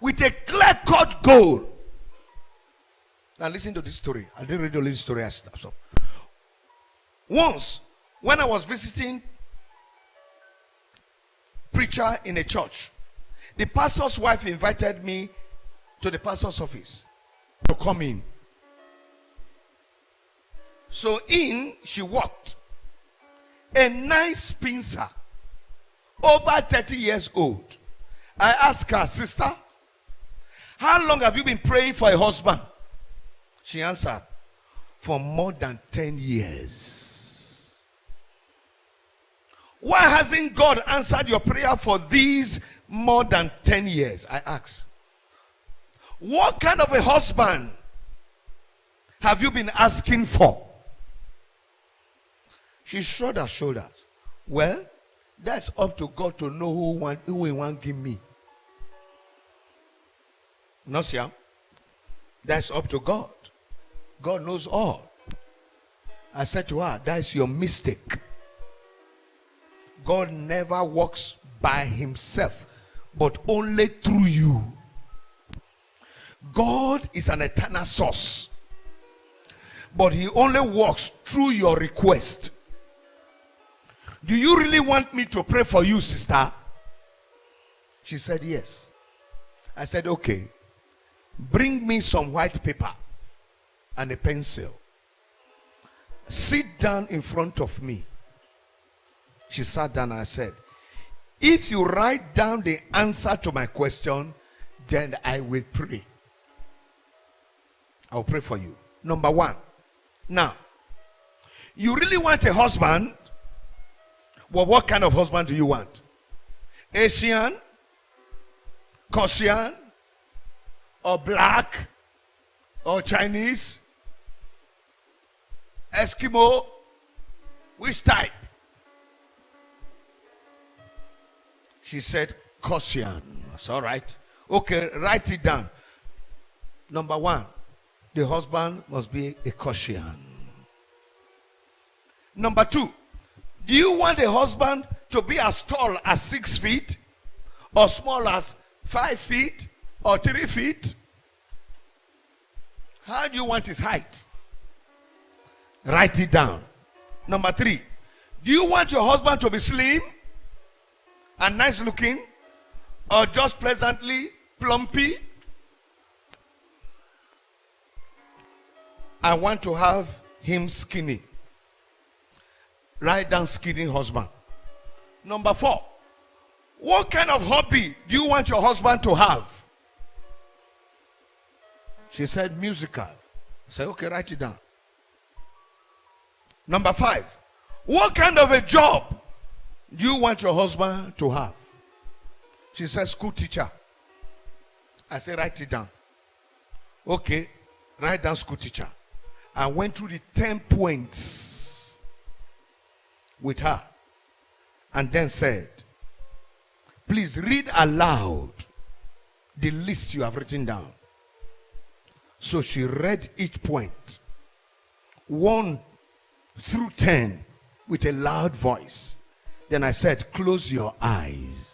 with a clear-cut goal. Now listen to this story. I didn't read the little story. I stopped. Once, when I was visiting preacher in a church, the pastor's wife invited me to the pastor's office to come in. So in she walked. A nice spinster, over 30 years old. I asked her, sister, how long have you been praying for a husband? She answered, for more than 10 years. Why hasn't God answered your prayer for these more than 10 years? I asked. What kind of a husband have you been asking for? She shrugged her shoulders. Well, that's up to God to know who he want to give me. No, sir. That's up to God. God knows all. I said to her, that's your mistake. God never works by himself, but only through you. God is an eternal source, but he only works through your request. Do you really want me to pray for you, sister? She said yes. I said, okay. Bring me some white paper and a pencil. Sit down in front of me. She sat down and I said, if you write down the answer to my question, then I will pray. I'll pray for you. Number one. Now, you really want a husband? Well, what kind of husband do you want? Asian, Caucasian, or black, or Chinese, Eskimo? Which type? She said Caucasian. That's all right. Okay, write it down. Number one, the husband must be a Caucasian. Number two, do you want a husband to be as tall as 6 feet, or small as 5 feet, or 3 feet? How do you want his height? Write it down. Number three, do you want your husband to be slim and nice looking, or just pleasantly plumpy? I want to have him skinny. Write down skinny husband. Number four, what kind of hobby do you want your husband to have? She said musical. I said, okay, write it down. Number five, what kind of a job do you want your husband to have? She said, school teacher. I said, write it down. Okay, write down school teacher. I went through the 10 points with her and then said, please read aloud the list you have written down. So she read each point, 1 through 10, with a loud voice. Then I said, close your eyes.